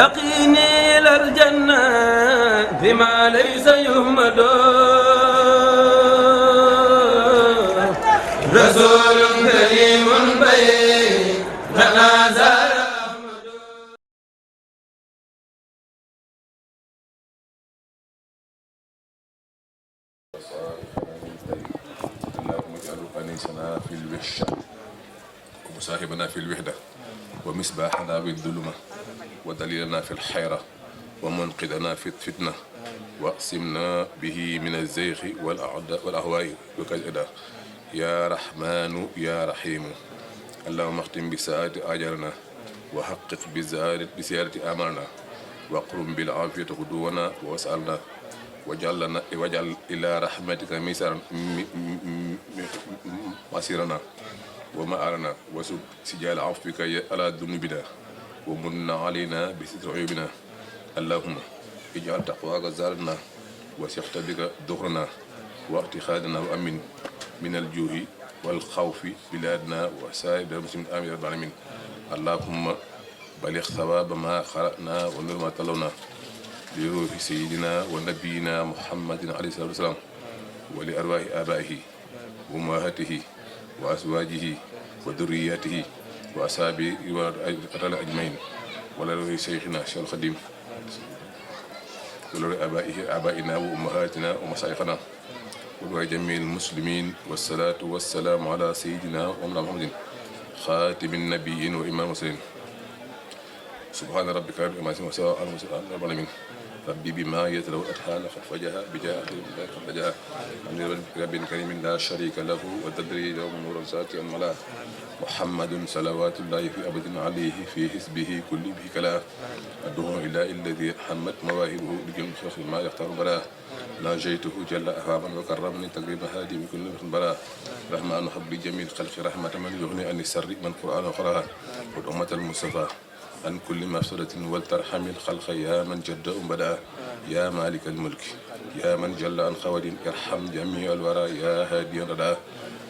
يقيني إلى الجنة بما ليس يهمد رسول كريم بيننا زار أحمد. اللهم اجعل أنيسنا في الوحشة ومصاحبنا في الوحدة ومصباحنا بالظلمة ودليلنا في الحيرة ومنقذنا في الفتنة واقسمنا به من الزيغ والأهواء وكالإدى يا رحمن يا رحيم. اللهم اختم بسعادة أجرنا وحقق بزيادة آمالنا واقرم بالعافية غدونا واسألنا واجعل إلى رحمتك مسيرنا ومآلنا وسب سجال عفوك على ذنوبنا ومن علينا بستر عيوبنا. اللهم اجعل تقواك زارنا وسخط بك ظهرنا واتخاذنا وأمن من الجوع والخوف بلادنا وسائر المسلمين آمين رب العالمين. اللهم بلغ ثواب ما قرأنا ونور ما تلونا لروح سيدنا ونبينا محمد عليه الصلاة والسلام ولأرواح آبائه وأمهاته وأزواجه وذرياته وأصحابه والأطلاع أجمعين ولروح شيخنا الشيخ الخديم ولروح آبائنا وأمهاتنا ومشايخنا ولروح جميع المسلمين. والصلاة والسلام على سيدنا ومولانا محمد خاتم النبيين وإمام المرسلين. سبحان ربك رب العزة وسلام على المرسلين ربي بما يتلو الأطهار قد فجها بجاه قد جاء من رب كريم لا شريك له وتدري له نور ساتي الملا محمد صلوات الله في أبد عليه في حزبه كل به كلا أدعو إلى الذي حمت مواهبه لجل خير ما يختار بلا ناجيته جل أهواما وكرمني تقريب هادي من كل بلا رحمن حب لجميع الخلق رحمة من يغني عن السر من قرآن وقرأها والأمة المصطفى عن كل مفسدة ولترحم الخلق يا من جد بدا يا مالك الملك يا من جل عن خواد ارحم جميع الورى يا هادي الردى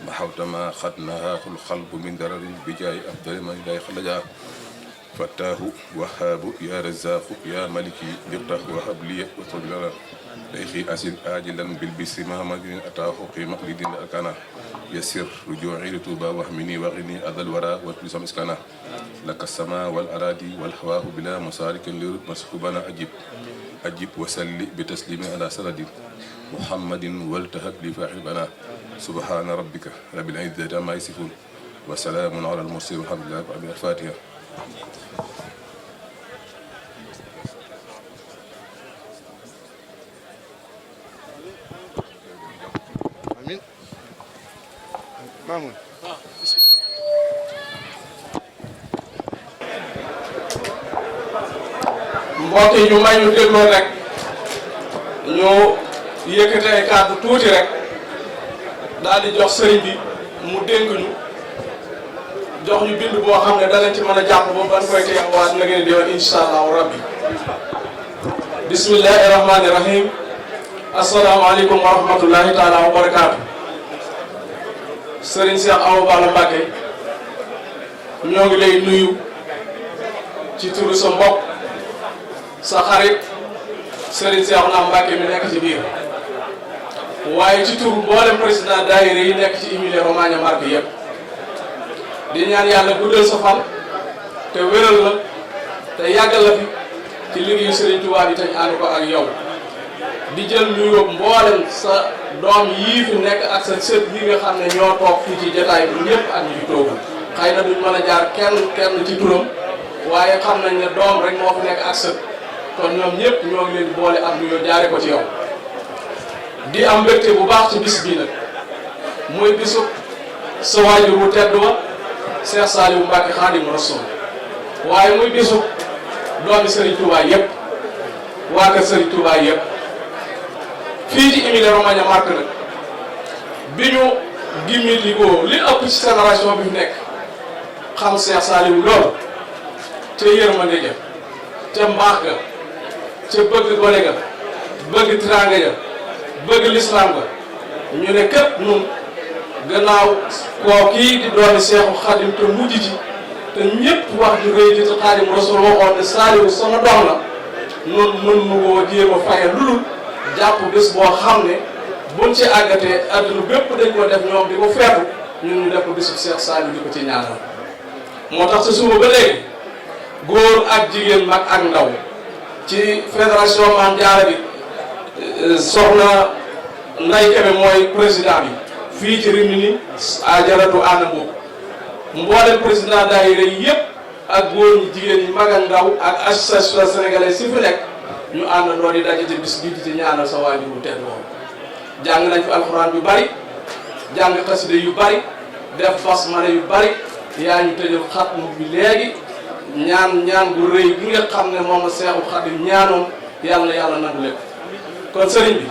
محوت ما خدناها القلب من درر بجاي أفضل من لا يخلجا فتاه وهاب يا رزاق يا ملكي لقته وهب لي وطب لنا ليخي أسل آجلا بالبسر محمد أتاه قيمة لدين أكانا يسر رجوعي لتوبا وهمني وغني أذى الورى واتبس مسكانا لك السماء والأراضي والهواه بلا مسارك مسكوبنا أجب وسلي بتسليم على سند محمد والتهب لفاحل بنا. سبحان ربك رب العزة عما يصفون وسلام على المرسلين والحمد لله رب العالمين. الفاتحة. آمين. مامون. mbokk yi ñu may ñu dégloo rek ñu yëkkati ay kàddu tuuti rek daal di jox sëriñ bi mu dénk ñu jox ñu bind boo xam ne danañ ci mën a jàpp ba ban koy teewaat na ngeen di woon incha allahu rabbi. bismillahi rahmaani rahim. asalaamaaleykum wa rahmatullahi taala wa barakaatu. sëriñ Cheikh Awa Balla Mbacke ñoo ngi lay nuyu ci turu sa mbokk sa xarit Serigne Cheikh na Mbacke mi nekk ci biir waaye ci turu mboolem président daayira yi nekk ci Emilia Romagna Marche yëpp di ñaan yàlla guddal sa fan te wéral la te yàggal la fi ci liggéeyu Serigne Touba bi te ñu ànd ko ak yow di jël nuyoo mboolem sa doom yii fi nekk ak sa sët yi nga xam ne ñoo toog fii ci jotaay bi ñëpp ak ñu fi toogul xëy na duñ mën a jaar kenn ci turam waaye xam nañ ne doom rek moo fi nekk ak sët kon ñoom ñëpp ñoo ngi leen boole ak nuyoo jaare ko ci yow di am mbégte bu baax ci bis bii nag muy bisu sa waajur wu tedd wa Cheikh Saliou Mbacke Khadimu Rasul waaye muy bisu doomi Serigne Touba yëpp waa kër Serigne Touba yëpp fii ci Emilia Romagna Marche nag bi ñu gimmi ligoo li ëpp ci génération bi fi nekk xam Cheikh Saliou lool te yërmande ja te mbaax ga ca bëgg gone ga bëgg tiraanga ja bëgg lislaam ga ñu ne képp nun gannaaw koo kii di doomi Seexu Xadim te mujj ci te ñëpp wax ju rëy ji te Xaadimu Rasuul waxoon ne Saliou sama doom la noonu mën nu koo jéem a faye lu dul jàpp bés boo xam ne buñ ci àggatee adduna bépp dañ ko def ñoom di ko feetu ñun ñu def ko bésu Cheikh Saliou di ko ci ñaanal. moo tax sa suba ba léegi góor ak jigéen mag ak ndaw ci fédération Maam Jaara bi soxna Nday Kebe mooy président bi fii ci Rimini ajaratu ànd boobu mboolem président daayira yi yëpp ak góor ñi jigéen ñi mag ak ndaw ak association sénégalaise si fi nekk ñu àndandoo di daje ci bis bii di ci ñaanal sa waajur bu tedd woon. jàng nañ fi alxuraan yu bari jàng xasida yu bari def basmala yu bari yaa ñu tëjal xatmu bi léegi ñaan gu rëy gi nga xam ne moom la Seexu Xaadim ñaanoon yàlla nangu lépp. kon sëriñ bi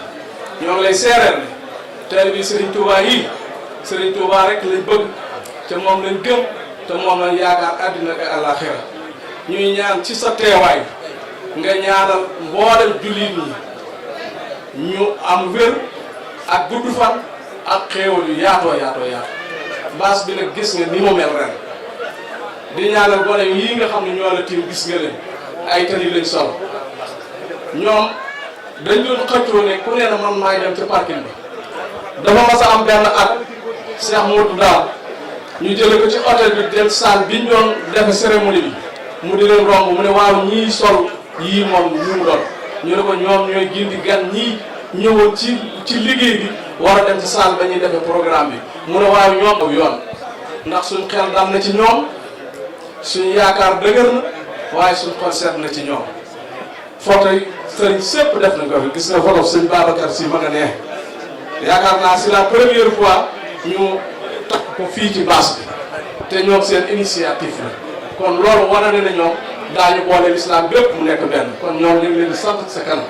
ñoo ngi lay seereer ne teel bi Serigne Touba yii Serigne Touba rek lañ bëgg te moom lañ gëm te moom lañ yaakaar àddina ak àllaaxira ñuy ñaan ci sa teewaay nga ñaanal mboolem jullit ñi ñu am wér ak gudd fan ak xéewal yu yaatoo baas bi nag gis nga ni mu mel ren di ñaanal gone yii nga xam ne ñoo la tiim gis nga leen ay tani lañ sol ñoom dañ doon xëccoo ne ku nee na man maay dem ci parking bi dafa mas a am benn at Cheikh Modou daal ñu jële ko ci hôtel bi dem salle biñ doon defe cérémonie bi mu di leen romb mu ne waaw ñii sol yii moom ñu mu doon ñu ne ko ñoom ñooy gindi gan ñii ñëwoon ci liggéey bi war a dem ci salle ba ñuy defee programme bi mu ne waaw ñoom aw yoon ndax suñ xel dal na ci ñoom suñ yaakaar dëgër na waaye suñ xol seet na ci ñoom photo yi sëriñ sépp def nañ ko fi gis nga photo sëñ Babacar si ma nga nee yaakaar naa c'est la première fois ñu takk ko fii ci bâche bi te ñoom seen initiative la kon loolu wane na ne ñoom daañu boole l'islam bépp mu nekk benn kon ñoom ñu ngi leen di sant sa kanam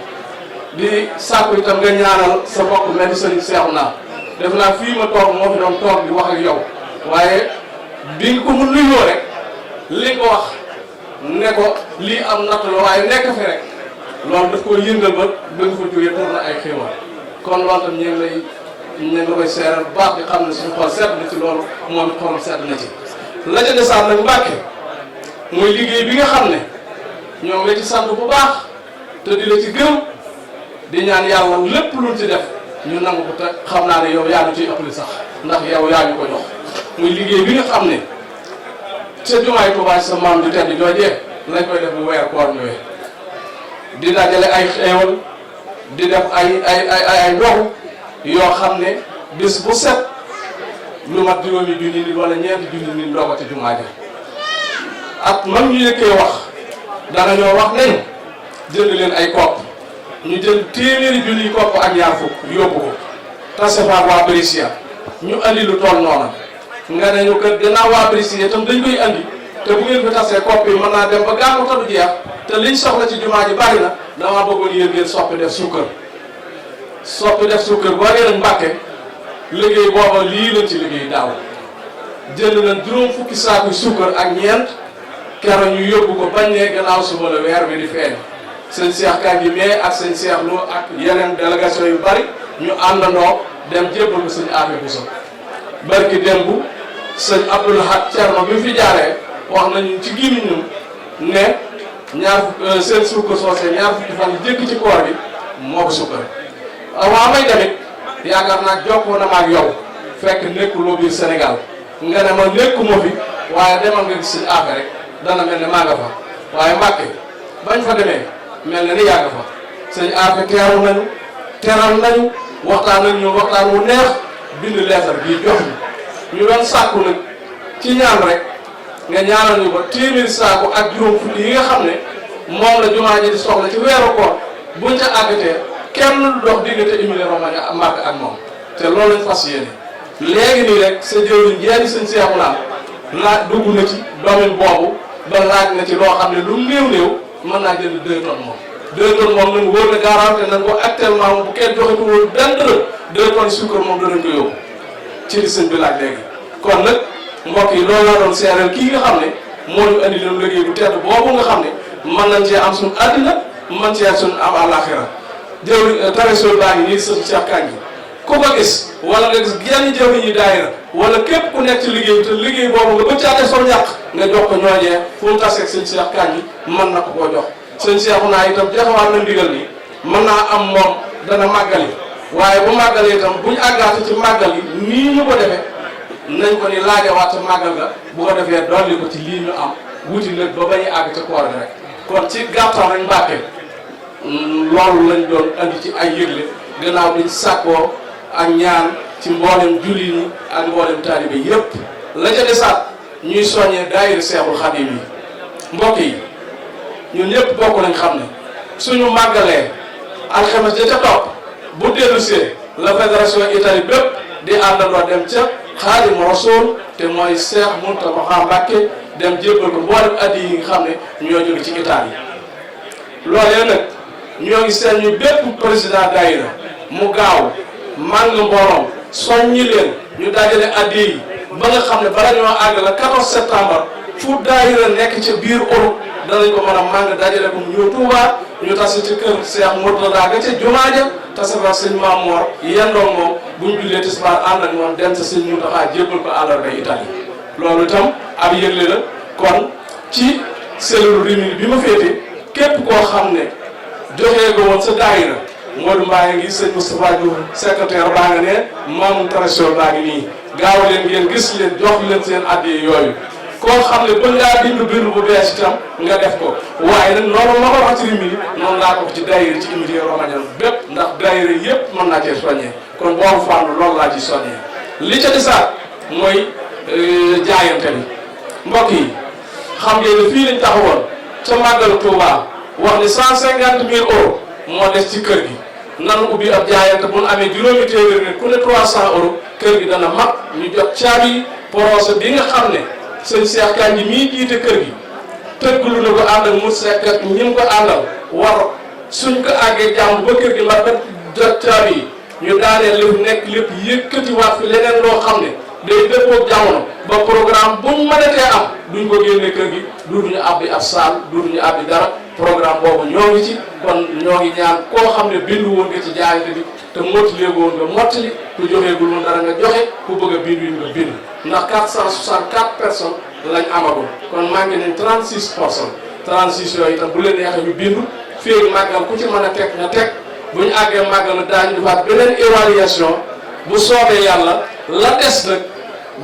di sàkku itam nga ñaanal sa mbokk mel ni sëriñ Cheikh naa def naa fii ma toog moo fi doon toog di wax ak yow waaye bi nga ko mu nuyoo rek li ko wax ne ko lii am natt la waaye nekk fi rek loolu daf koo yëngal ba nga fa jógee pour na ay xéewal kon loolu tam ñu ngi la koy seeral bu baax di xam ne suñu xol sedd na ci loolu moom it xolam sedd na ci la ca desaan nag Mbàkke muy liggéey bi nga xam ne ñoo ngi la ci sant bu baax te di la ci gërëm di ñaan yàlla lépp luñ ci def ñu nangu ko te xam naa ne yow yaa ngi ciy ëppali sax ndax yow yaa ñu ko jox muy liggéey bi nga xam ne ca jumaay Tuubaa sa maam ju tedd joojee lañ koy def bu weer koor ñëwee di dajale ay xeewal di def ay ndoxu yoo xam ne bis bu set lu mat juróomi junni nit wala ñeenti junni nit ndox ci jumaa ja at man ñu yëkkee wax dana ñoo wax nañ jënd leen ay kopp ñu jël téeméeri junni kopp ak ñaar fukk yóbbu ko tase fa waa Brescia ñu andi lu toll noona nga ne ñu kër gannaaw waa Brescia itam dañ koy andi te bu ngeen fi tasee kopp yi mën naa dem ba gàmmu ta du jeex te liñ soxla ci jumaa ji bari na damaa bëggoon yéen ngeen soppi def suukar boo dee nag Mbàkke liggéey booba lii lañ ci liggéey daaw jënd nañ juróom fukki saaku suukar ak ñeent keroog ñu yóbbu ko bañ ne gannaaw suba la weer bi di feeñ sëñ Cheikh Kanji mais ak sëñ Cheikh Lo ak yeneen délégation yu bari ñu àndandoo dem jébbal ko sëñ Afia Bousso barki démb sëñ Abdoul Ahad Thierno bi mu fi jaaree wax nañu ci gémmiñam ne seen suukar soosé ñaar fukki fan yi jëkk ci koor bi moo ko suukar waaw may tamit yaakaar naa jokkoo na ma ak yow fekk nekkuloo biir Sénégal nga ne ma nekkuma fi waaye demal nga gis sëñ Afia rek dana mel ne maa nga fa waaye Mbàkke bañ fa demee mel na ni yàgg fa sëñ Afia teral nañu waxtaan nañ ñu waxtaan wu neex bind leetar bii jox ñu doon sàkku nag ci ñaan rek nga ñaanal ñu ba téeméeri saako ak juróom fukki yi nga xam ne moom la jumaa ji di soxla ci weeru koor buñ ca àggatee kenn du dox diggante Emilia Romagna Mbàkke ak moom te loolu lañ fas yéene léegi nii rek sa jëwriñ jeeni sëñ Seexu naa laaj dugg na ci domaine boobu ba laaj na ci loo xam ne lu néew mën naa jënd 2 tonnes moom 2 tonnes moom nañ wóor na garanti nañ ko actuellement moom bu kenn joxe ko woon benn dërëm 2 tonnes suukar moom danañ ko yóbbu ci li sëñ bi laaj léegi kon nag mbokk yi loolu laa doon seeral kii nga xam ne moo ñu andi leen liggéey bu tedd boobu nga xam ne mën nañ cee am suñu àddina mën cee suñu am àllaaxira jëw taresol baa ngi nii sëñ Cheikh Kanji ku ko gis wala nga gis genn jëw ñi daayira wala képp ku nekk ci liggéey te liggéey boobu nga bëgg caa def sa ñàkk nga jox ko ñooñee fu mu taseeg sëñ Cheikh Kandji mën na ko koo jox. sëñ Cheikh naa itam joxewaat na ndigal ni mën naa am moom dana màggali waaye bu màggalee itam buñ àggaate ci màggal yi nii ñu ko defee nañ ko ni laajawaat sa màggal ga bu ko defee dolli ko ci lii ñu am wuti nag ba bañuy àgg ca koor gi rek. kon ci gàttal rek Mbàkke loolu lañ doon andi ci ay yëgle gannaaw biñ sàkkoo ak ñaan ci mboolem julli ñi ak mboolem taalibe yépp la ca desaat ñuy soññee daayira Seexul Xadiim yi mbokk yi ñun ñëpp bokk nañ xam ne suñu màggalee alxames ja ca topp bu dellusee la fédération Italie bépp di àndandoo dem ca Xaadimu Rasuul te mooy Seex Muntaxa Mbàkke dem jébbal ko mboolem addi yi nga xam ne ñoo jóge ci Italie loolee nag ñoo ngi seen ñu bépp président daayira mu gaaw màng mbooloom soññi leen ñu dajale addi yi ba nga xam ne bala ñoo àgg la 14 septembre fu daayira nekk ca biir Europe danañ ko mën a màng dajale ko mu ñëw Touba ñu tase ci kër Cheikh Mourtada ga ca jumaa ja tase fa sëñ Mamoor yendoo moom bu ñu jullee tisbaar ànd ak moom dem sa sëñ Mountakha jébbal ko àllarba Italie loolu itam ab yëgle la kon ci cellule Rimini bi ma féete képp koo xam ne joxee ko woon sa daayira Modou Mbaye ngi sëñ Moustapha Diouf secrétaire baa nga ne Mamoun Trésor baa ngi nii gaaw leen ngeen gis leen jox leen seen addiya yooyu koo xam ne ba ngaa bind bu bees itam nga def ko waaye nag noonu ma ko wax ci Rimini noonu laa ko ci daayira ci unité romanienne bépp ndax daayira yëpp mën naa cee soññee kon boobu fànn loolu laa ci soññee li ca desaat mooy jaayante bi mbokk yi xam ngeen ne fii lañ taxawoon ca màggalu Touba wax ni 150 000 euros moo des ci kër gi nan ubbi ab jaayante bu nu amee juróomi téeméer nit ku ne 300 euros kër gi dana mag ñu jot caabi projet bi nga xam ne sëñ Cheikh Kandji mii jiite kër gi tëgglu na ko ànd ak mu sekk ak ñi ko àndal war suñ ko àggee jàmm ba kër gi mag ba jot caabi yi ñu daaneel lépp nekk lépp yëkkatiwaat fi leneen loo xam ne day dëppoog jamono ba programme buñ mënatee am duñ ko génne kër gi duuduñu abbi ab saal duuduñu abbi dara programme boobu ñoo ngi ci kon ñoo ngi ñaan koo xam ne bindu woon nga ci jaayante bi te mottali woon nga mottali ku joxeegul woon dara nga joxe ku bëgg a bindu nga bind ndax 464 personnes lañ amagul kon manqué nañ 36 personnes 36 yooyu itam bu leen neexee ñu bindu fii màggal ku ci mën a teg nga teg bu ñu àggee màggal na daañu defaat beneen évaluation bu soobee yàlla la des nag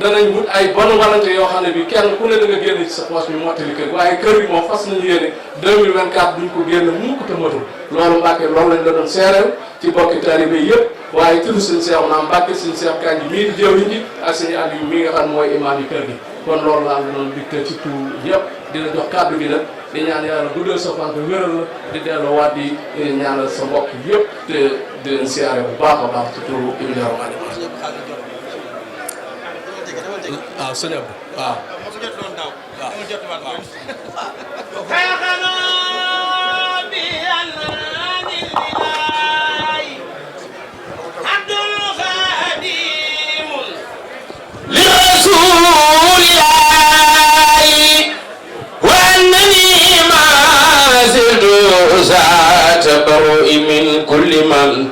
danañ wut ay bonne volonté yoo xam ne bi kenn ku ne da nga génn ci sa poche bi mottali kër waaye kër gi moom fas nañu yéene 2024 duñ ko génn mukk te matul loolu Mbàkke loolu lañ la doon seereel ci bokki taalibe yëpp waaye tudd sëñ Cheikh naa Mbàkke sëñ Cheikh Kandji mii di jëwriñ ji ak sëñ Aliou mii nga xam mooy imaam yi kër gi kon loolu laa la doon dicté ci tout yëpp dina jox kàddu gi nag di ñaan yàlla guddal sa fan wéral la di delloo waat di ñaanal sa mbokk yëpp te di leen siyaare bu baax a baax ci turu Ibnu Rahmani waaw sëñ Abdou waaw li rasulillahi wa annani ma ziltu zaata barui min kulli man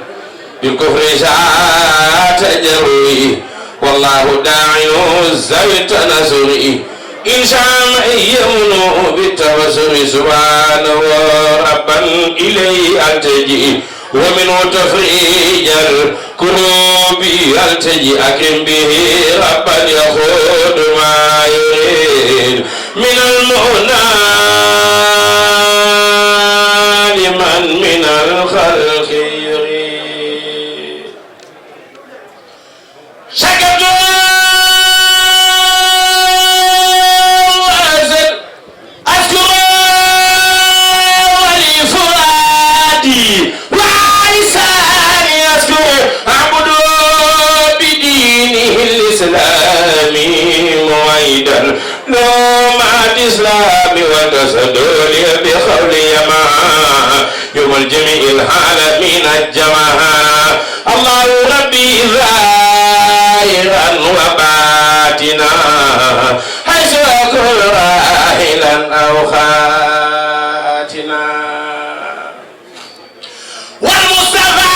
bil kufri zaata jarui والله داعي ذوي التنازل إن شاء يمنع بالتوسل سبحانه ربا إليه ألتجئ ومنه تفريج الكروب ألتجئ أكرم به ربا يخوض ما يريد من المنى لمن من الخلق يريد شكرا نومات إسلام وتصدول بخول يما يوم الجميع العالمين الجماعة الله ربي ظاهرا وباطنا حيث أكون راحلا أو خاتنا والمصطفى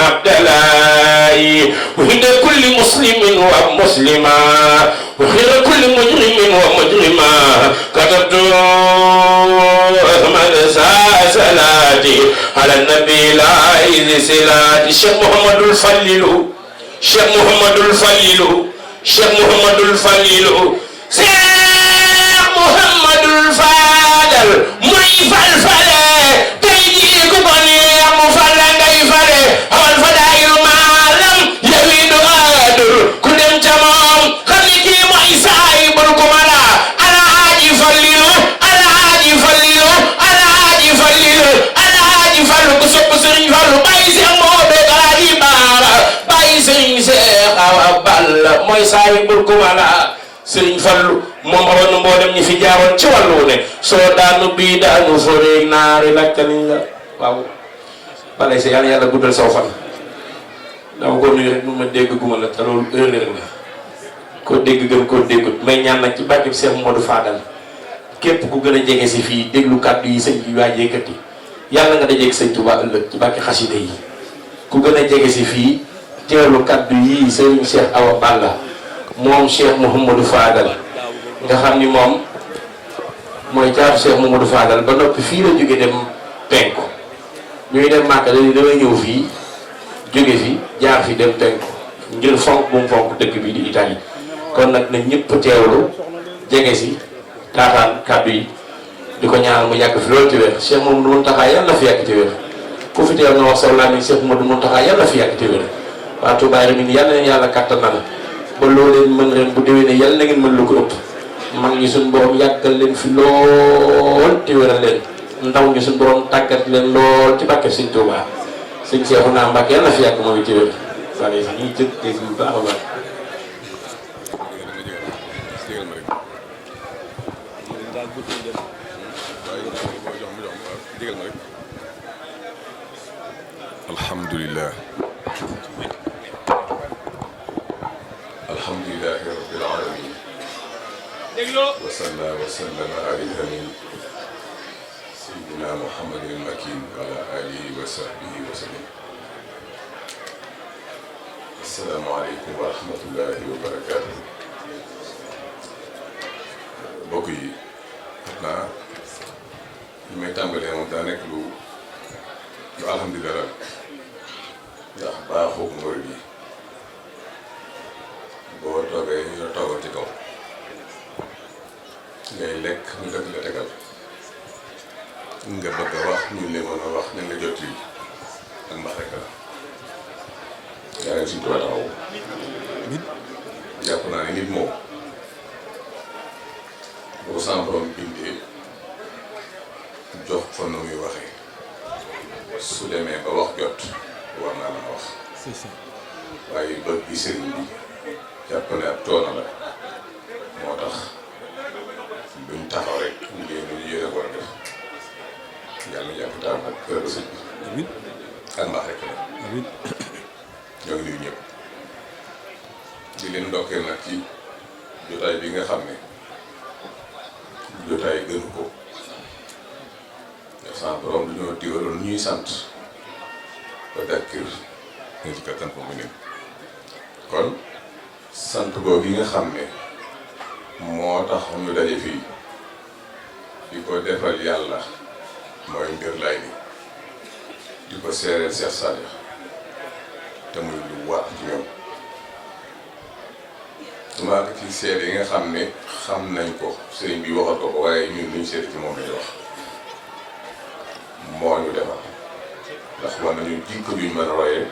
عبد الله وعند كل مسلم ومسلمة وخير كل مجرم ومجرمة كتبت أحمد صلاتي على النبي لا إذ صلاتي الشيخ محمد الفليل الشيخ محمد الفليل الشيخ محمد الفليل Cheikh Mouhamadul Fadal muy fal-fale tey jii ku ko neex mu fal la ngay fale awal fa daayu maalam yawi du aadur ku dem ca moom xam ni kii mooy saahibul kumala alaaji Fallilu alaaji Fallilu alaaji Fallilu alaaji Fallu ku sopp Sëriñ Fallu bàyyi Cheikh Moodu alaaji Baara bàyyi Sëriñ Cheikh Awa Balla mooy saahibul kumala Sëriñ Fallu moom awoon na mboolem ñi fi jaaroon ci wàllu ne soo daanu bii daanu foree naari lakkaliñ la waaw balay sa yàlla guddal saw fan dama ko nuyu rek mu ma dégg guma la te loolu erreur la koo dégg gën koo déggut may ñaan nag ci bàkkib Cheikh Modou Fadal képp ku gën a jege si fii déglu kàddu yi sëñ bi waa yëkkati yàlla nga dajeeg sëñ Touba ëllëg ci bàkki xasida yi ku gën a jege si fii teewlu kàddu yi sëriñ Cheikh Awa Balla moom Cheikh Mouhamadou Fadal nga xam ni moom mooy caatu Cheikh Mouhamadou Fadal ba noppi fii la jóge dem penku ñuy dem Màkka dañuy damay ñëw fii jóge fi jaar fi dem penku ngir fonk bu mu fonk dëkk bi di Italie kon nag na ñëpp teewlu jege si taataan kàddu yi di ko ñaanal mu yàgg fi loolu ci wér Cheikh Mouhamadou Mountakha yàlla na fi yàgg ci wér ku fi teew na wax saw laa ni Cheikh Mouhamadou Mountakha yàlla na fi yàgg ci wér waa Touba Rimini yàlla leen yàlla kàttanal ba loo leen mën ren bu déwénee yàlla na ngeen mën lu ko ëpp mag ñi suñ borom yàggal leen fi lool te wéral leen ndaw ñi suñ borom tàggat leen lool ci bàkke Sëñ Touba sëñ Cheikhouna Mbacké yàlla na fi yàgg moom it te wér wala sax ñuy jëg dégg bu baax a baax alhamdulillah alhamdulillahi rabbil alamin wa salla wa sallama ala al-amin sayyidina Muhammadin al-makin wa ala alihi wa sahbihi wa sallam. Assalamu alaykum wa rahmatullahi wa barakatuh. Mbokk yi xam naa li may tàmbalee moom daa nekk lu alhamdulilah ndax baaxoo murid yi boo toogee ñu la toogal ci kaw ngay lekk ñu dëkk la tegal nga bëgg a wax ñu leen mën a wax ne nga jot yi ak mbax rek la yaa ngi suñu tubaab taxaw jàpp naa ne nit moom boo sama borom bindee jox fa nu muy waxee su demee ba wax jot war naa mën a wax waaye bëgg gi sëriñ bi jàpp ne ab coono la moo tax duñ taxaw rek ñu yéene ko war a def yàlla jàpp taal ak kër ba sëñ bi ak mbaax rek la ñoo ngi nuyu ñëpp di leen ndokkeel nag ci jotaay bi nga xam ne jotaay gënu ko ndax sama borom du ñoo digaloon ñuy sant ba dakkir nga ci kattan fa mu ne kon sant boobu yi nga xam ne moo tax ñu daje fii di ko defal yàlla mooy mbir lay ni di ko seereel Cheikh Saliou te muy lu war ci ñoom maa ngi ci seede yi nga xam ne xam nañ ko sëriñ bi waxal ko ko waaye ñun luñ seede ci moom lañu wax moo ñu defal ndax war nañu jikko yuñ mën a royee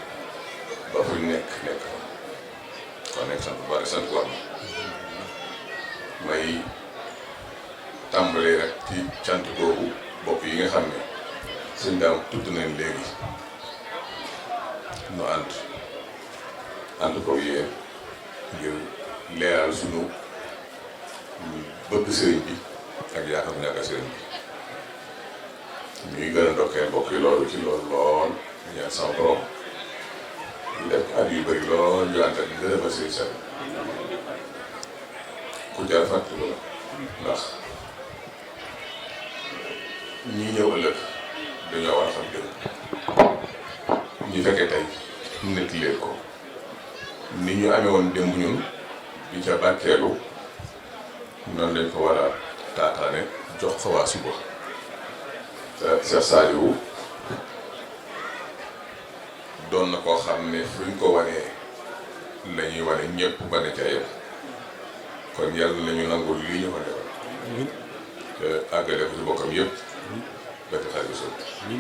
ba fuñ nekk kon nekk sant bu bari sant war na may tàmbalee rek ci cant boobu bopp yi nga xam ne sëñ daam tudd nañ léegi nu ànd ko yéen ngir leeral sunu bëgg sëriñ bi ak yaakaar bu ñàkk sëriñ bi ñuy gën a ndokkee mbokk yi loolu ci loolu lool ñaan sama borom ñu def at yu bëri lool ñu ànd ak gërëm a sëriñ Saliou ku jar fàttaliku la ndax ñi ñëw ëllëg dañoo war a xam dëgg ñu fekkee tey nekk leen ko ni ñu amee woon démb ñun di ca barkeelu noonu lañ ko war a taataane jox ko waa suba Cheikh Saliou doon na koo xam ne fuñ ko wanee la ñuy wane ñëpp ba ne ca yem kon yàlla nañu nangul lii ñu ko defal te àggale ko ci bokkam yëpp ba ci xarit bi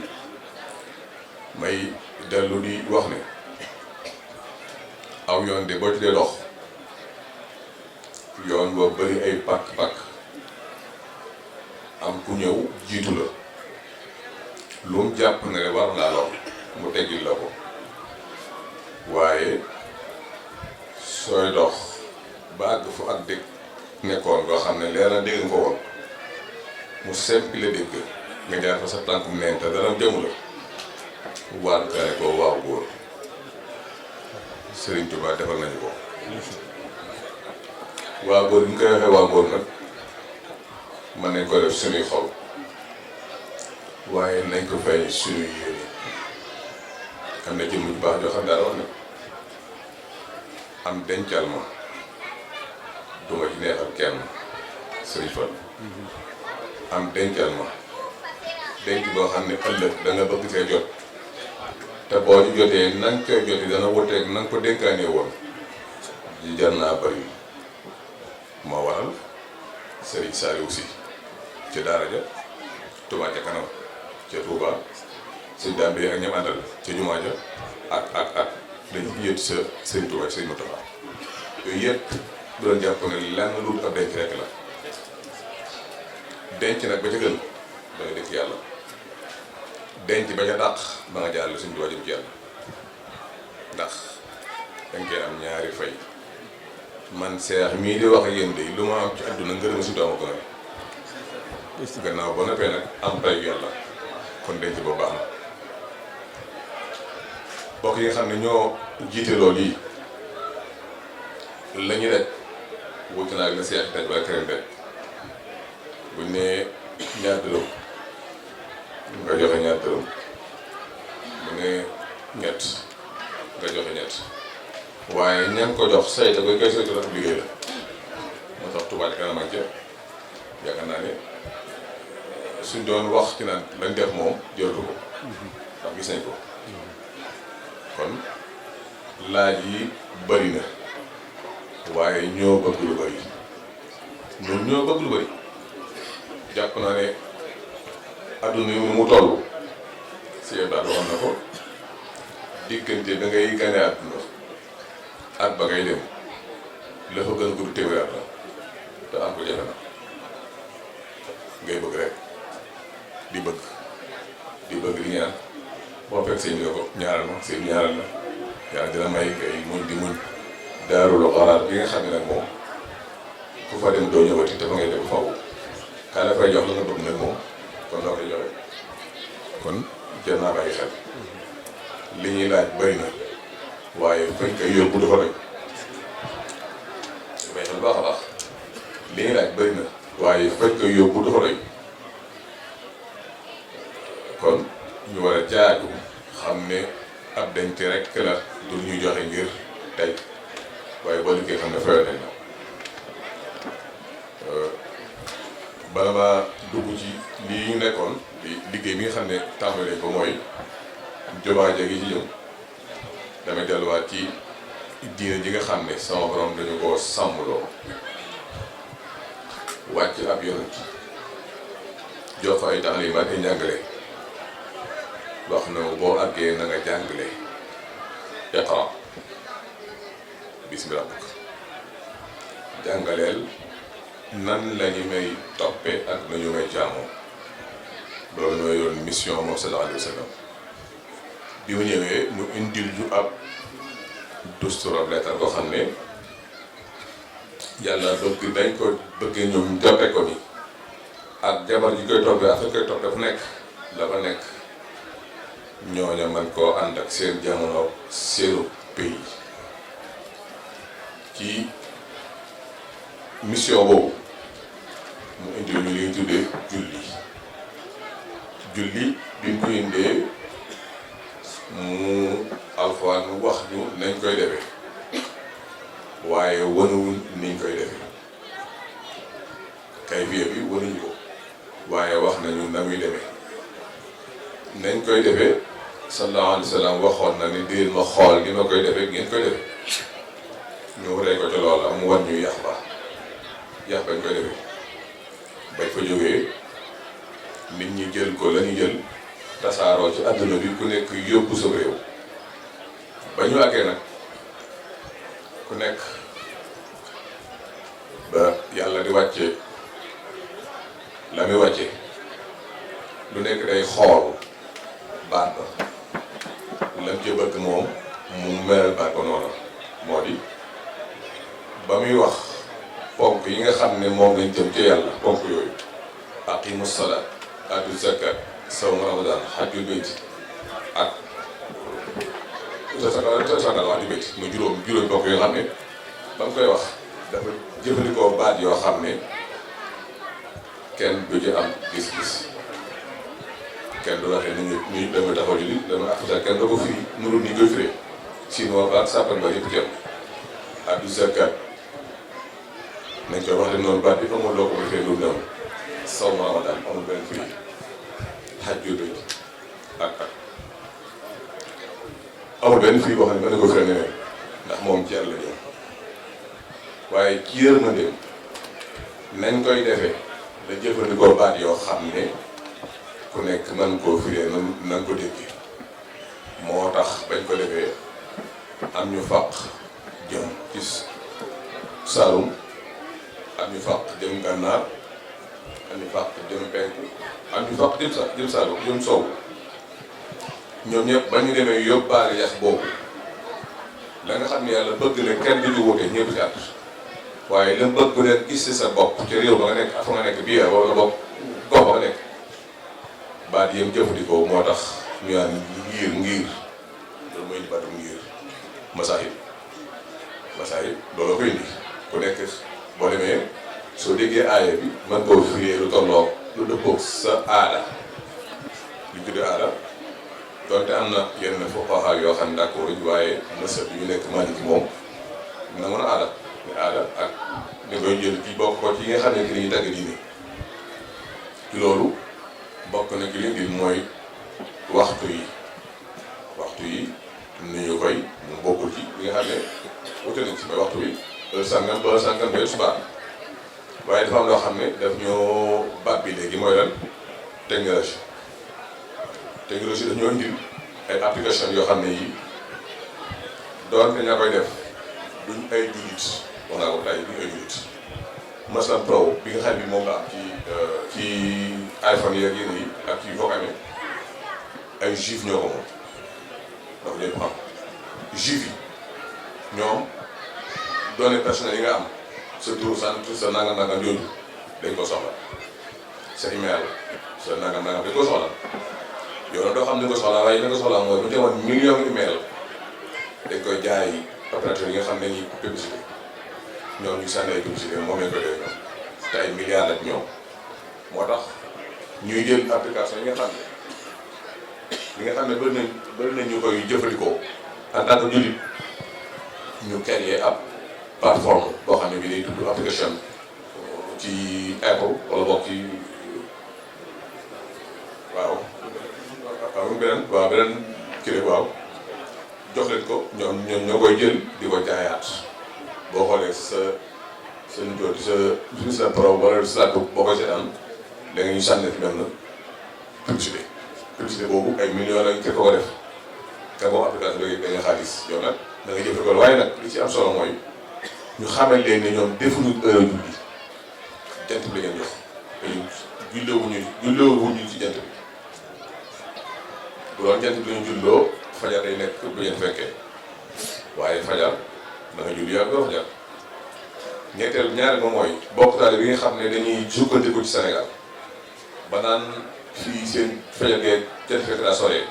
may dellu di wax ne aw yoon de boo ci dee dox yoon boo bëri ay pàkk-pàkk am ku ñëw jiitu la lu mu jàpp ne war naa lor mu teggil la ko waaye sooy dox ba àgg fu ak dégg nekkoon nga xam ne leer na dégg nga ko woon mu sempi la dégg nga jaar fa sa tànkum neen te dara jëmu la waar nga ne ko waaw góor Serigne Touba defal nañu ko waaw góor bi ñu koy waxee waaw góor nag mën nañ ko def suñuy xol waaye nañ ko fay suñuy yéene am na jëmm ju baax joo xam daal wax ne am dencal ma duma ci neexal kenn Serigne Fall am dencal ma denc boo xam ne ëllëg da nga bëgg see jot te boo ci jotee na nga koy jotee dana wuteeg na nga ko dénkaanee woon ji jar naa bëri moo waral Serigne Saliou si ci daara ja Touba ca kanam ca Touba sëñ Dambe ak ñam àndal ca jumaa ja ak dañu yët sa Serigne Touba Serigne Moustapha yooyu yëpp bu doon jàpp ne lenn lu ab denc rek la denc nag ba ca gën da nga dëkk yàlla denc ba ca dàq ba nga jàll suñu Touba jëm ci yàlla ndax dañ koy am ñaari fay man Cheikh mii di wax ak yéen de lu ma am ci àdduna ngërëm suñu Touba ko ne gannaaw ba noppee nag am payu yàlla kon denc ba baax na bokk yi nga xam ne ñoo jiite loolu yi la ñu daj wuute naa ak la Cheikh daj wala keneen daj buñ ne ñaar dërëm nga joxe ñaar dërëm bu ne ñett nga joxe ñett waaye ña ko jox sayta koy koy saytu rek liggéey la moo tax Touba ca kanam ak yaakaar naa ne suñ doon wax ci naan lañ def moom jërëtu ko ndax gis nañ ko kon laaj yi bëri na waaye ñoo bëgg lu bëri ñun ñoo bëgg lu bëri jàpp naa ne adduna yi mu toll si daal waxoon na ko diggante da ngay gane àdduna at ba ngay dem la fa gën a gudd téeméer at la te am ko jafe na ngay bëgg rek di bëgg di ñaan boo fekk sëñ bi ne ko ñaaral ma sëñ bi ñaaral la yàlla dina may ngay muñ di muñ daarul xaraar bi nga xam ne nag moom ku fa dem doo ñëwati te fa ngay dem faw kaa la fay jox la nga bëgg nag moom kon loo koy joxe kon jar naa bàyyi xel li ñuy laaj bëri na waaye fañ koy yóbbu dafa doy bàyyi xel baax a baax li ñuy laaj bëri na waaye fañ koy yóbbu dafa doy kon ñu war a jaaju xam ne ab denc rek la du ñu joxe ngir tey waaye boo liggéey xam ne fayoon nañ la bala ma dugg ci lii ñu nekkoon di liggéey bi nga xam ne tàmbali nañ ko mooy jumaa ja gi ci jëm damay delluwaat ci diine ji nga xam ne sama borom dañu koo sàmmloo wàcc ab yonent jox ko ay taalimaat ay njàngale wax na boo àggee na nga jàngale iqra bismi rabbik jàngaleel nan la ñu may toppe ak nañu may jaamoo loolu ñooy yoon mission moom sallallahu alayhi wa sallam bi mu ñëwee mu indil ju ab dusturam leetar boo xam ne yàlla bëgg dañ ko bëggee ñoom toppe ko ni ak jabar ji koy toppee ak koy toppee fu nekk la fa nekk ñooña man koo ànd ak seen jamono seenu pays ci mission boobu mu indi ñu li ñu tuddee julli bi ñu ko indee mu alxuraan mu wax nañ koy defee waaye wanuwuñ niñ koy defee kayfiya bi wanuñu ko waaye wax nañu na muy demee nañ koy defee sallallahu alayhi wa sallam waxoon na ni déel ma xool ni ma koy defee ngeen koy defee ñu rey ko ci loola mu wan ñu yax bañ koy defee bañ fa jógee nit ñi jël ko la ñu jël tasaaroo ci àdduna bi ku nekk yóbbu sa réew ba ñu àggee nag ku nekk ba yàlla di wàcce la muy wàcce lu nekk day xool baat ba lam ca bëgg moom mu meral baat ko noonu moo di ba muy wax ponk yi nga xam ne moom lañ jëm ci yàlla ponk yooyu aqimu salaat atu zakat sawm ramadan hajjul bayt ak sagal wax di bayt mu juróom ponk yoo xam ne ba mu koy wax dafa jëfandikoo baat yoo xam ne kenn du ci am gis-gis kenn du waxee ni dama taxaw ji dama affiché kenn doo ko firi nuru ni koy firee sinon baat sàppan ba yëpp ci am atu zakat nañ koy wax de noonu baat bi amul loo ko defee lu néew sawm ramadan amul benn firi hajjul bayt ak amul benn firi boo xam ne mën na ko firee neneen ndax moom ci yàlla ñëw waaye ci yërmandeem nañ koy defee la jëfandikoo baat yoo xam ne ku nekk mën koo firee na ko déggee moo tax bañ ko defee am ñu fàq jëm ci Saalum am ñu fàq jëm gànnaar am ñu fàq jëm penku am ñu fàq jëm Saalum jëm sow ñoom ñëpp ba ñu demee yóbbaale yax boobu la nga xam ne yàlla bëgg na kenn du ñu wute ñëpp ci at waaye la bëgg leen gis ci sa bopp ci réew ba nga nekk fa nga nekk bii wala bopp gox ba nga nekk baat yëm jëfandikoo moo tax ñu naan ngir loolu mooy indi baatum ngir masaahib looloo koy indi ku nekk boo demee soo déggee aaya bi man koo firee lu tolloo lu dëppoog sa aada lu tuddee aada donte am na yenn fuqaha yoo xam ne d'accord waaye mësab yu nekk Maliki moom na mën a aada ak ni koy jël ci bokk ko ci nga xam ne ki dañuy tagg diine ci loolu bokk na ki li di mooy waxtu yi ni ñu koy mu bokkul ci li nga xam ne wute nañ ci mooy waxtu bi sàngam ba sàngam ba subaa waaye dafa am loo xam ne daf ñoo baat bi léegi mooy lan technologie daf ñoo indil ay application yoo xam ne yi doonte ñaa koy def duñ ay jullit wax naa ko tey duñ ay jullit Masan Pro bi nga xam ne moom la am ci iPhone yeeg yéen yi ak ci foo ko amee ay juif ñoo ko moom donc ñëpp xam juif yi ñoom données personnelles yi nga am sa tur sant sa nangam yooyu dañ ko soxla sa email sa nangam dañ ko soxla yow nag doo xam ne ko soxla waaye li nga soxla mooy bu ñu demoon million email dañ koy jaay opérateur yi nga xam ne dañuy publicité ñoom ñu sànni ay publicité moom lañ koy dee ñoom te ay milliards ak ñoom moo tax ñuy jël application yi nga xam ne bëri nañ ñu koy jëfandikoo en tant que jullit ñu créer ab plateforme boo xam ne bii day tudd application ci Apple wala boog ci beneen kii rek jox leen ko ñoom ñoo koy jël di ko jaayaat boo xoolee sa numéro sa pro wala sa boo koy seetaan da nga ñu sànni fi benn publicité boobu ay millions lañ ko def te boo application bi da nga xaalis yow nag da nga jëfandikoo waaye nag li ci am solo mooy ñu xamal leen ne ñoom defuñu heure julli jant bi la ngeen jox te ñun julleewuñu ci jant bi bu doon jant bi la ñu julloo fajar day nekk bu ngeen fekkee waaye fajar da nga julli yàlla doo fajar ñaareel ba mooy bokk taale bi nga xam ne dañuy sukkandiku ci Sénégal ba naan fii seen fajar gee jant fekk daa soree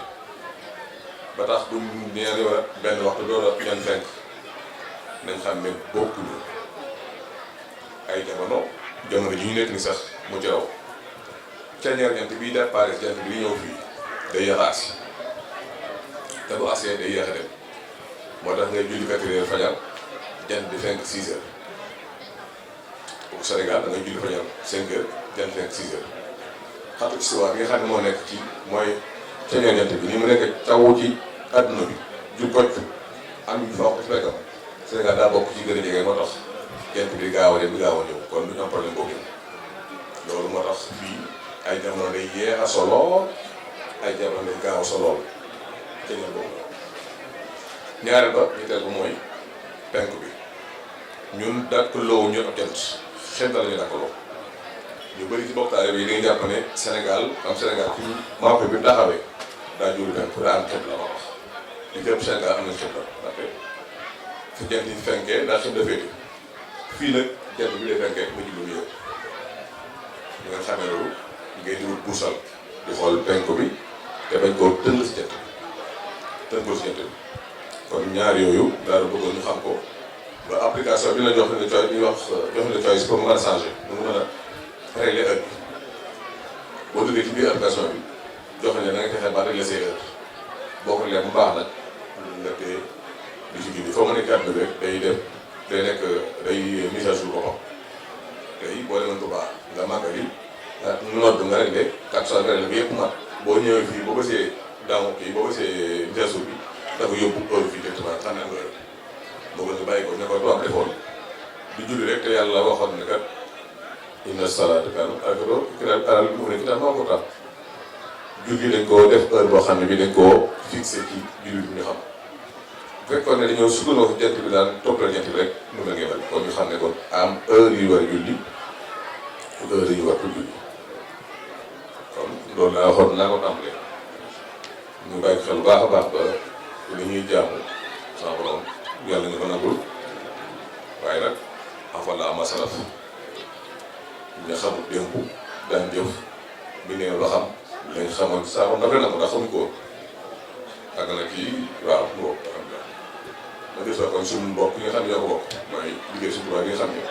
ba tax buñ ñeenti wala benn waxtu doo la ñan fenk nañ xam ne bokkuñu ay jamono ji ñu nekk ni sax mu ci raw cañeer jant bii départ jant bi di ñëw fii day yéex a agsi te bu agsee day yéex a dem moo tax ngay julli 4 heures fajar jant di fenk 6 heures au Sénégal da ngay julli fajar 5 heures jant fenk 6 heures xatu histoire bi nga xam ne moo nekk ci mooy ceeñoo jant bi ni mu nekk tawu ci adduna bi ju kocc am ñu fa wax ci fekkam Sénégal daa bokk ci gën a jege moo tax jant bi gaaw a dem bi gaaw a ñëw kon du ñu am problème boobu loolu moo tax fii ay jamono day yeex a solo ay jamono day gaaw a solo ceeñoo boobu ñaareel ba ñu teel ko mooy penk bi ñun dakkaloo ñu ab jant xet la ñu dakkaloo ñu bëri ci bokkaale bi dañuy jàpp ne Sénégal ci mapp bi taxawee daa jur penk daa am xet la ma wax li ci ëpp Sénégal am nañ xet la ndaxte fu jant yi fenkee daa xet la féete fii nag jant bi day fenkee nga jublu yëpp ñu nga xamee loolu ngay di wut buusal di xool penk bi te bañ koo tënk si jant bi tënkoo si jant bi kon ñaar yooyu daal bëggoon ñu xam ko ba application bi la jox ne choix bi wax jox ne choix pour mu mën a changer mu mën a régler heure bi boo duggee ci biir application bi jox ne da nga fexe ba régler say heure boo ko lee bu baax nag nga tee di ci gindi foo mu nekk àdduna bi rek day nekk day mise à jour boppam tey boo demoon Touba nga màggali nodd nga réglé 400 nga réglé bi yëpp mat boo ñëwee fii boo bësee daamu kii boo bësee mise à jour bi dafa yóbbu heure fii directement xam naa nga heure moo gën nga bàyyi ko ne ko tubaab defoon di julli rek te yàlla waxoon ne kat inna salaata kaanat alal mu'miniina kitaaban mawquutaa julli dañ koo def heure boo xam ne bi dañ koo fixé ci julli bi ñu xam bu fekkoon ne dañoo sukkandiku jant bi daan toppal jant bi rek nu mel ngay mel kon ñu xam ne kon am heure yu war a julli heure yu war a julli kon loolu laa waxoon naa ko tàmbalee ñu bàyyi xel bu baax a baax ba li ñuy jaamu sama borom yàlla ñu ko nangul waaye nag afal la ama salaf ñu xamul démb daan jëf bi nee ba xam lañ xamoon saa ko ndax na ko ndax xamuñ ko woon àgg na kii waaw mu bokk alhamdulilah ma gis kon suñu mbokk yi nga xam ne ñoo ko bokk mooy liggéey suñu tubaab yi nga xam ne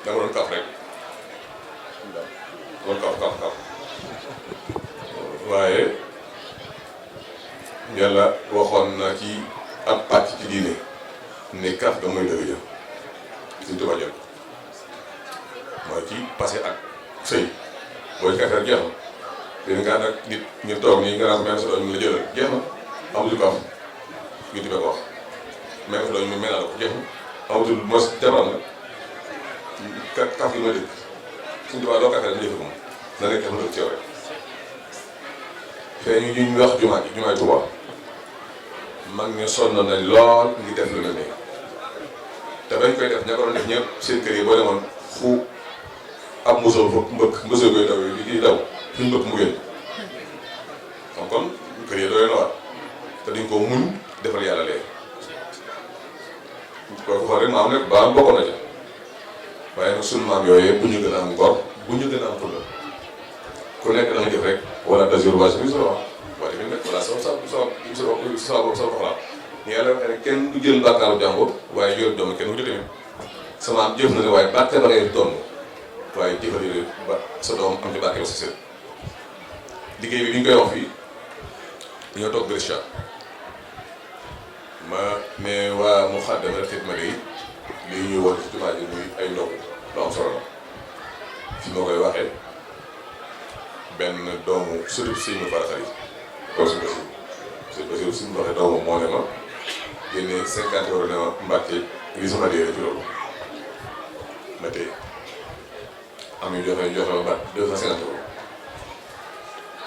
dama doon kaf rek doon kaf waaye yàlla waxoon na ci ab pàcc ci diine ne kaf ga mooy dëgg jëm suñu tubaab jëm mooy ci passé ak sëy booy kafeer jeex na dina nga ànd ak nit ñu toog nii nga naan même sa doom ñu la jëlal jeex na amatul ko am ñu tibbee ko wax même sa doom ñu menal ko jeex na amatul mos jabaram la kaf gi mooy dëgg suñu tubaab doo kafeer ñu jëfe ko moom na nekk dafa dëgg ci yow rek fee ñu wax jumaa ji jumaay Tuubaa mag ñu sonn nañ lool ngi def lu mel nii te bañ koy def ña ko doon def ñëpp seen kër yi boo demoon fu am mosoo fa mbëkk mosoo koy daw yi di daw fuñ mbëkk mu génn donc kon kër yi doy na waar te duñ ko muñ defal yàlla léegi kooku xool rek maam rek ba bokkoon na ca waaye nag sunu maam yooyu bu ñu gën a am ngor bu ñu gën a am fulla ku nekk da nga jëf rek wala tasur bâche bi solo wax dëgg nag voilà sa xalaat ñu yàlla waxee ne kenn du jël bàkkaaru jàmbur waaye yor doom kenn du jël tamit sama am jëf na ne waaye bàkkee ba ngay doon waaye jëfal yooyu ba sa doom am ci bàkkee ba sa sët liggéey bi ñu koy wax fii dañoo toog Brescia ma ne waa Muxaddamatul Xidma yi lii ñuy woote ci jumaa ji muy ay ndog lu am solo la fi ma koy waxee benn doomu surtout si mu faraxal yi toog si Basiru si Basiru si mu waxee doomu moo ne ma génnee 50 euros ne ma Mbàkke lii sama déere ci loolu ma tey am yu joxe ba baat 250 euros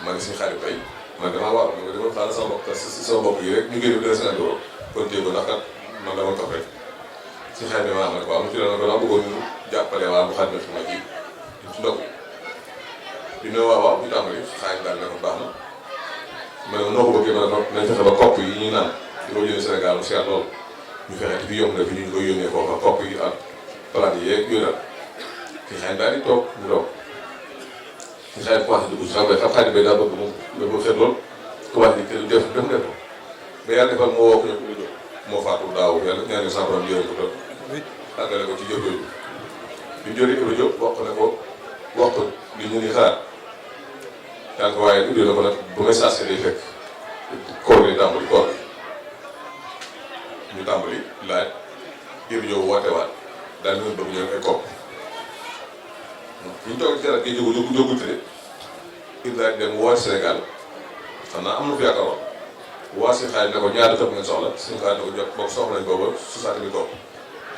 ma ne suñu xarit bay man damaa war ma dama xaaral sama bopp sama bopp yi rek ñu génne 250 euros kon téye ko ndax kat man dama toog rek suñu xarit bi ma am ne waaw mu ci doon dama bëggoon ñu jàppale waa mu xarit ma ci ndog bi ne waaw ñu tàmbali xaalis daal ne ko baax na ma ne noo ko bëggee ma ne ko nañ fexe ba kopp yi ñuy naan di ko jëlee Sénégal mu seet loolu ñu fexe fi yomb na fi ñu koy yónnee foofa kopp yi ak palaat yi yeeg yooyu daal kii xaalis daal di toog ñu toog kii xaalis commencé dugg si xam nga xaalis bay daa bëgg moom mu xet lool commencé di def ba yàlla defal moo woo ko ñëpp lu moo faatu daaw yàlla ñaari cent francs yërëm ko toog àggale ko ci jëf yooyu bi ñu jëlee Ibra Diop wax ne ko wax ko li ñu ni xalaat daal ko waaye tuddee na ko nag bu message day fekk koor gi tàmbali koor gi ñu tàmbali laaj yëpp ñëw woote waat daal di bëgg ñëw ay kopp ñu toog ci garab gi jógul tëdd Ibrahima dem woote Sénégal xam naa am na fi yaakaaroon waa si xaalis ne ko ñaata kopp ngeen soxla suñu xaalis ne ko jot boobu soxla nañ booba 60 000 kopp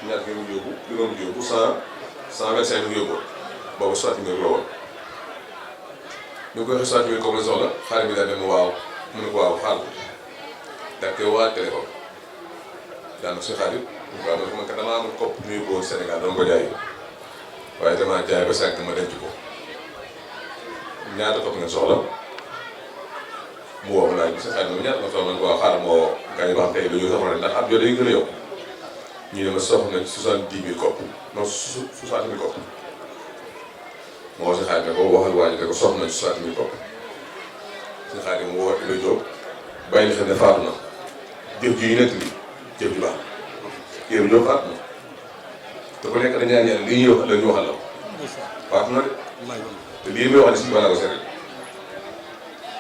ñaata ngeen mu yóbbu li nga mujj yóbbu 125 000 yóbbu boobu 60 000 la woon ñu koy waxee 60 000 kopp ngeen soxla xaalis bi daal dem waaw mu ne ko waaw xaal daal koy waa téléphone daanaka suñu xaalis waaw man kat damaa amoon kopp ñu yóbbu woon Sénégal dama ko jaay waaye damaa jaay ba 5 ma denc ko ñaata kopp ngeen soxla mu woo ma laaj bi sa xaalis moom ñaata nga soxla ko waaw xaaral moo gars yi ba xam tey dañoo soxla ndax at yooyu day gën a yokk ñu ne ma soxla nañ 70 000 kopp non 60 000 kopp ma woo si xaalis ne ko waxal waa ji ne ko soxla nañ 60 000 kopp si xaalis mu woo Iba Diop bàyyi li xam ne faatu na jëf ji ñu nekk lii jëf ju baax Iba Diop faatu na te ku nekk dañu ñaan yàlla lii ñuy wax la ñu waxal la faatu na de te lii muy wax ne si balaa ko seetlu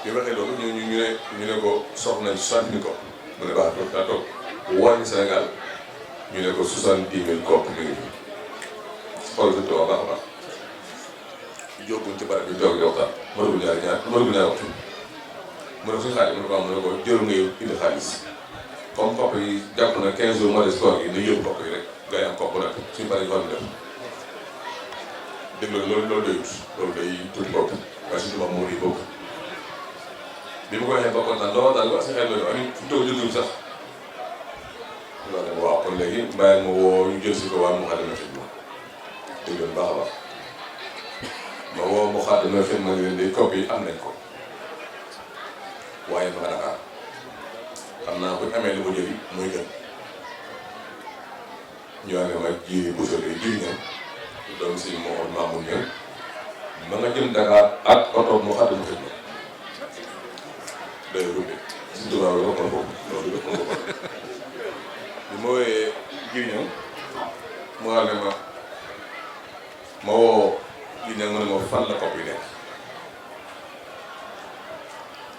bi ma waxee loolu ñu ne ko soxla nañ 60 000 kopp mu ne baax daa toog wàññi Sénégal ñu ne ko 70 000 kopp mi ngi fi xool suñu tubaab baax a baax jóguñ ci barab bi toog di waxtaan mënagul ñaari waxtu mu ne ko suñu xaalis mu ne ko am mu ne ko jëru ngay indi xaalis comme kopp yi jàpp na 15 jours mois de sport yi ni yëpp kopp yi rek ngay am kopp nag suñu paree ñu war def dégg loolu doyut loolu day tuuti kopp waaye suñu tubaab moo di bokk bi ma ko waxee ba kontaan lool daal wax si xel la ñu fu toog jënduñ sax waaw kon léegi bàyyi ma woo ñu jël si ko waa mu xaadima xidma dégg leen baax a baax ma woo mu xaadima xidma leen di kopp yi am nañ ko waaye ma nga Dakar xam naa buñ amee lu mu jëli muy gën ñu ne ma jiiri bu sori jiiri ñoom doom si moo maamu ñoom ma nga jëm Dakar ak oto mu xaadima xidma day rubbe si tubaab yi waxoon ko loolu dëpp nga ko bi ma wooyee Guinée mu wax ne ma woo Guinée mu ne ma fan la kopp yi nekk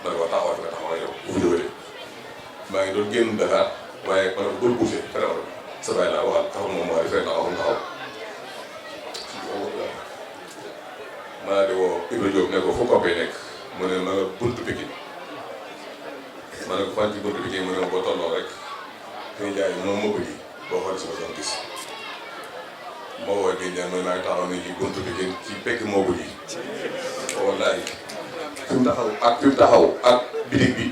ma ne ko taxawal nga taxawal yow bu fi jógee maa ngi doon génn Dakar waaye ma ne ko bul bougé feremal sa bàyyi laa waxal taxaw moom maa di fay taxaw maa di woo Ibra Diop ne ko fu kopp yi nekk mu ne ma nga buntu Pikine ma ne ko fan ci buntu Pikine mu ne ma boo tolloo rek fi jaay moom moo ko ji boo xoolee si ma doon gis moo woo di ñaan mooy maa ngi taxaw ne ci buntu Pikine ci pegg moo ko ji wallaahi fi mu taxaw ak bitig bi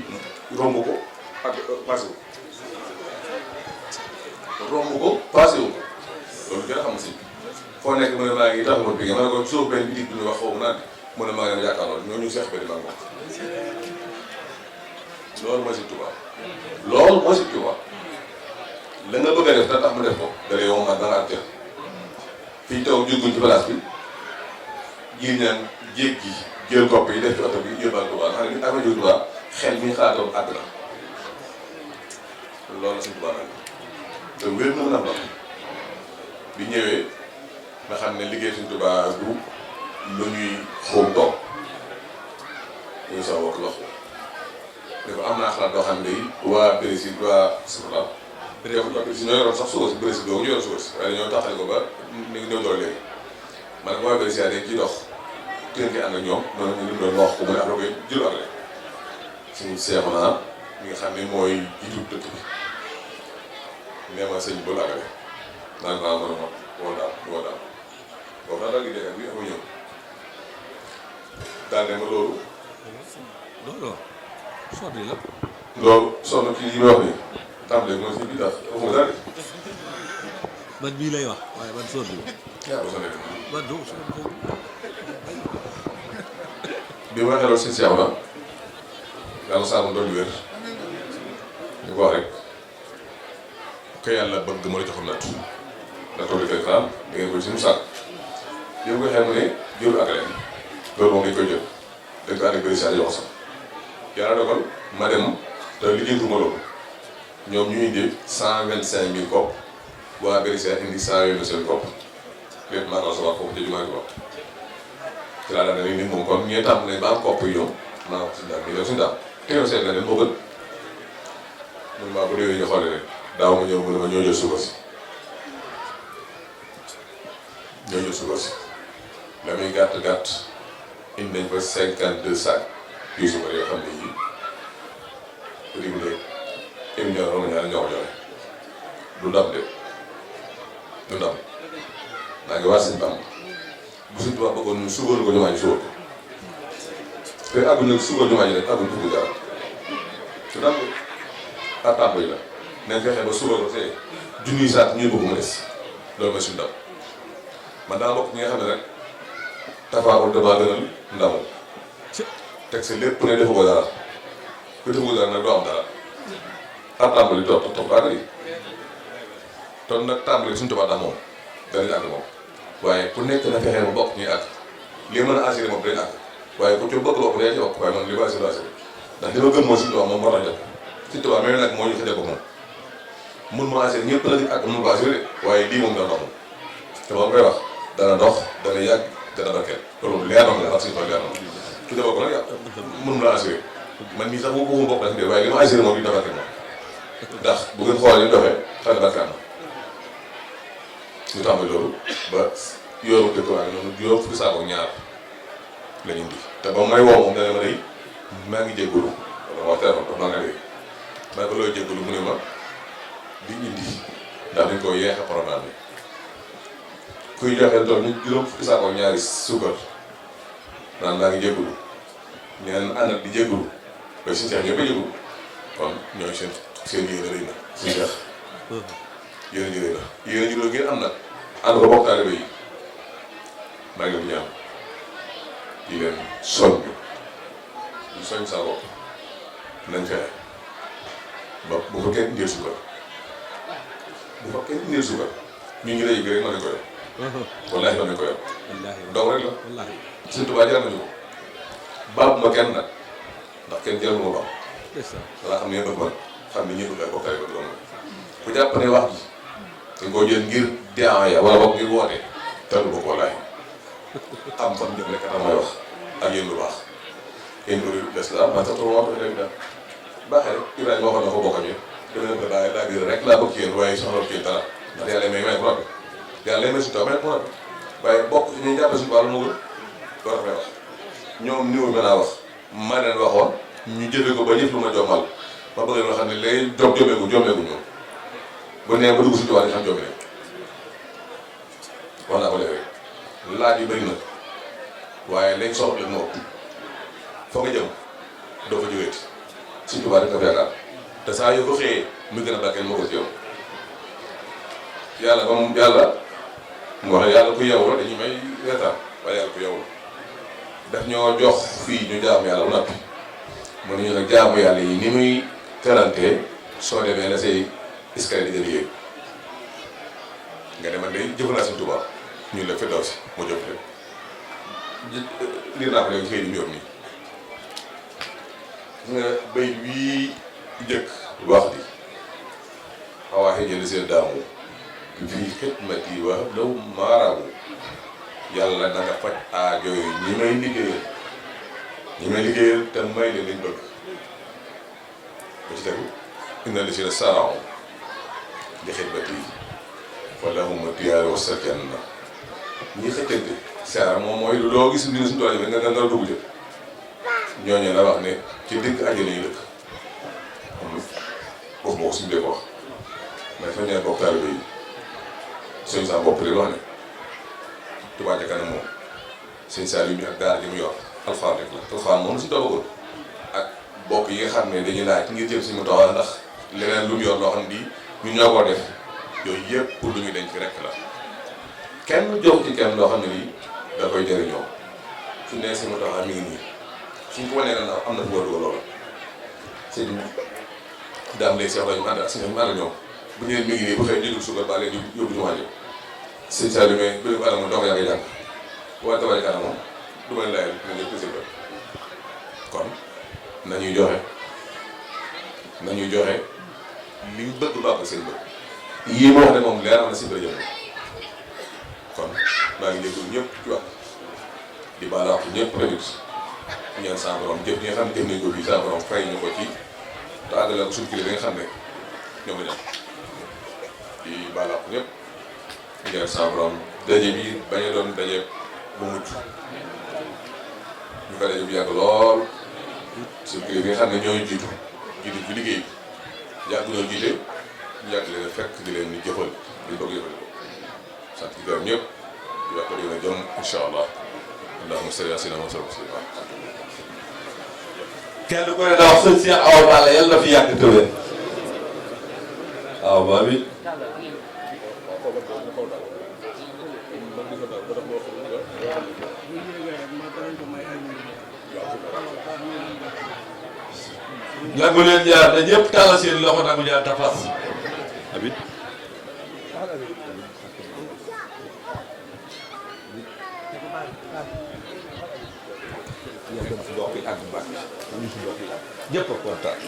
romb ko ak passé wu loolu gën a xam si foo nekk mu ne maa ngi taxaw Pikine ma ne ko suuf benn bitig bi ñu wax xaw ma naan mu ne maa ngi leen yaakaaroon ñooñu seex ba di maa ngi loolu mooy si Touba la nga bëgg a def da tax mu def ko da lay yow da nga ak jël fii taw jóguñ ci place bi jiir ñaan jéeg gi jël kopp yi def ci oto bi yóbbaal Touba xam ne affaire yu Touba xel mi xaatoon àgg na loolu la si Touba nag te wér na mën a am bi ñëwee nga xam ne liggéey suñ Touba du lu ñuy xóom toog ñu sa wokk loxo ne ko am naa xalaat doo xam ne waa Brésil waa Sifra si ñoo yoroon sax suba si Brésil doo ñu yoroon suba si waaye dañoo taxale ko ba mi ngi néew doole léegi man nag waa Brésil dañ ciy dox tënk ànd ak ñoom noonu ñu doon wax ko mu ne après koy jël ak rek suñu seexu naa mi nga xam ne mooy jiitu dëkk bi nee ma sëñ bu lagale naan naa mën a ma woo daal boobu daal gi dégg bi dafa ñëw daal ne ma loolu sotti la. loolu soxna kii yi may wax nii tàmbalee mooy si biir daal waxuma dara de. ban bii lay wax waaye ban sotti la. yaa ngi ko ban du sotti bi ma waxee loolu si Cheikh la yàlla saa ma doon wér ñu ko wax rek que yàlla bëgg ma la joxoon nattu nattu li koy xaar da ngeen koy suñu sàkk bi ma koy xeex mu ne jël ak leen loolu moom dañ koy jël dañ ko ànd ak bëri saa jox sax yàlla dogal ma dem te liggéeyatuma loolu ñoom ñu indi 125 000 kopp waa Bérisia indi 125 000 kopp lépp maa ngi recevoir foofu te jumaa ko ci laa daan ne nit moom kon ñee tàmm nañ ba am kopp yi ñoom maa ko suñu daal bi ñoom suñu daal te yow seet na leen moo gën mun maa bu déwee ñu xoolee rek daaw ma ñëw mu ne ma ñoo jël suukar si la muy gàtt indi nañ fa 52 sacs yu suukar yoo xam ne yii Rimini émission la ñaar ñoo ko joxe du ndam de du ndam maa ngi waat sëñ Bamba bu suñ tubaab bëggoon ñu suubaru ko jumaa ji suubal ko te àggu nag suubal jumaa ji rek àggu dugg dara su ndam à tàmbali la nañ fexe ba suubal ko te junniy saat ñuy bëgg mu des loolu mooy suñu ndam man daa bokk ñi nga xam ne rek tafaawul damaa gënal ndamul teg sa lépp ne defu ko dara ku defu ko dara nag doo am dara à tàmbali topp àgg yi ton nag tàmbali suñu tubaab daal moom danañ àgg moom waaye ku nekk na fexee ba bokk ñuy àgg li mën a assuré moom dañ àgg waaye ku ci bëgg bokk day ci bokk waaye man li ma assuré ndax li ma gën mooy suñu tubaab moom war na jot suñu tubaab même nag moo ñu xëjee ko moom mun ma assuré ñëpp la ak mun ko assuré waaye lii moom dana dox moom te moom koy wax dana dox dana yàgg dana barkeel loolu leer na la ak suñu tool leer na ku ci bokk nag yàlla mun la assuré man mii sax bu ko bokk nag waaye li ma assuré moom dina barkeel moom ndax bu ngeen xoolee ñu doxee xam ne barkeel na ñu tàmbali loolu ba yooru dëkk waa ngi noonu juróom fukki saako ñaar la ñu indi te ba may woo moom dana ma day maa ngi jégalu wala wax téléphone dox naa nga léegi maa ko looy jégalu mu ne ma di indi ndax dañ koy yeex a programme bi kuy joxe tool ñu juróom fukki saako ñaari suukar naan maa ngi jégalu ñeneen ànd ak di jégalu ba suñu Cheikh ñëpp a jégalu kon ñooy seen yéene rëy na suñu Cheikh yéen a ngi rëy na yéen a ngi doon ngeen am nag ànd ko bokk taalibe yi maa ngi leen ñaan di leen soññ di soññ saa bopp nañ fexe ba bu fa kenn indil suukar ñu ngi lay yëg rek mën nañ ko yor wallaahi mën nañ ko yor donc rek la Sëñ Tuubaa jar nañu ko baab ma kenn nag ndax kenn jarul ma baab walla xam ne bëgg man xam ne ñëpp lay bokk taalibe bi doon ku jàpp ne wax ji dañ koo jël ngir ya wala boog ngir woote tënk ko wallaahi xam fan jëm rek may wax ak yéen lu baax yéen uridu l-islaaha ma stata'tu wa ma tawfiiqii illaa billaah baaxee rek Ibrahima waxoon na ko bokkam yi dama leen ko daa biir rek laa bëgg ci yéen waaye soxla ci yéen dara ndax yàlla may ko noppi yàlla may suñu taw may ko noppi waaye bokk ci ñuy jàppale suñu wàllu moo gën loolu dafay wax ñoom niw mën naa wax ma leen waxoon ñu jëfe ko ba ñëpp lu ma jommal ma bëgg leen xam ne léegi jommeeku ñoom bu nee ba dugg si tubaab yi xam jombi ne wax naa ko léegi laaj yu bëri na waaye lañ soxla moo ëpp foo nga jëm doo fa jógeeti si tubaab rek nga yaakaar te saa yoo ko xëyee muy gën a barkeel moo ko si yow yàlla ba mu yàlla mu wax yàlla ku yeewu la dañuy may reetaan waaye yàlla ku yeewu la daf ñoo jox fii ñu jaamu yàlla bu noppi mu ne ñu nag jaamu yàlla yi ni muy karantee soo demee la say iskay di gën a yéeg nga demal day jëf naa Sëñ Tuubaa ñun la feddaw si mu jëf rek lii naa ko léegi xëy di mu yor nii nga béy wii njëkk wax di xawaaxe jënd seen daamu fii xidmati wa law maaraamu yàlla na nga faj aajo yi ñi may liggéeyal te may leen liñ bëgg ba ci tegu inna li si la saraaw li xidmati fa lahum diyaar wa sajanna ñi xëccante saara moom mooy loo gis ni suñu tool yi nga dugg jël ñooñu la wax ne ci dëkk àjjana yi dëkk boobu moo ko suñu dee ko wax mais fa ñaar bokk taalibe yi suñu saa bopp di wax ne Touba ca kanam moom Serigne Saliou mi ak daara ji mu yor alxuraan rek la alxuraan moom la suñu toogagoon ak bokk yi nga xam ne dañuy laaj ngir jëm si mu taxaw ndax leneen lu mu yor loo xam ne ñun ñoo ko def yooyu yëpp pour lu ñu denc rek la kenn jox ci kenn loo xam ne lii da koy jëriñoo su ne si mu taxaw mi ngi nii suñ ko wanee na am na fu war a dugal loola sëñ daam léegi seex lañu ànd ak suñu ànd ñoom bu ñu leen mi ngi nii bu xëy jëndul suukar ba leen yóbbu ñu wàññi sëñ Saliou mais bu dee adama dong yaa ngi jàng waaye tabari kanam moom du ma leen laajal na ñëpp seen bët kon nañuy joxe liñ bëgg lu àgg seen bët yii ma wax ne moom leer na si bëri jëm kon maa ngi jégalu ñëpp ci wax di baal wax ñëpp tamit ñaan sa borom jëf ñi nga xam ne jëf nañ ko fii sa borom fay ñu ko ci te àggale ko suñu kilifa bi nga xam ne ñoom la dem di baal àq ñëpp di ñaan sa borom daje bi bañ a doon daje bu mujj ñu ko daje bu yàgg lool suñu kilifa yi nga xam ne ñooy jiitu fi liggéey bi yàgg ñoo jiite ñu yàgg leen a fekk di leen di jëfal di bëgg jëfal ko sant di gërëm ñëpp di wax ko dina jom incha allah allahumma salli ala sayyidina Muhammad. kenn ku ne daa wax sëñ Cheikh Awa Balla yàlla na fi yàgg tëwee waaw ba bi nangu leen jaar na ñëpp tàllal seen loxo nangu ñaan tafas abit ñëpp a kontaan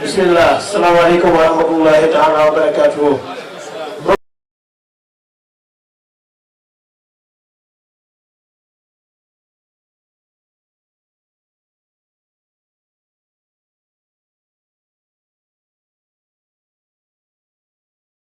bismillah asalaamaaleykum wa rahmatullahi taala wa barakatuhu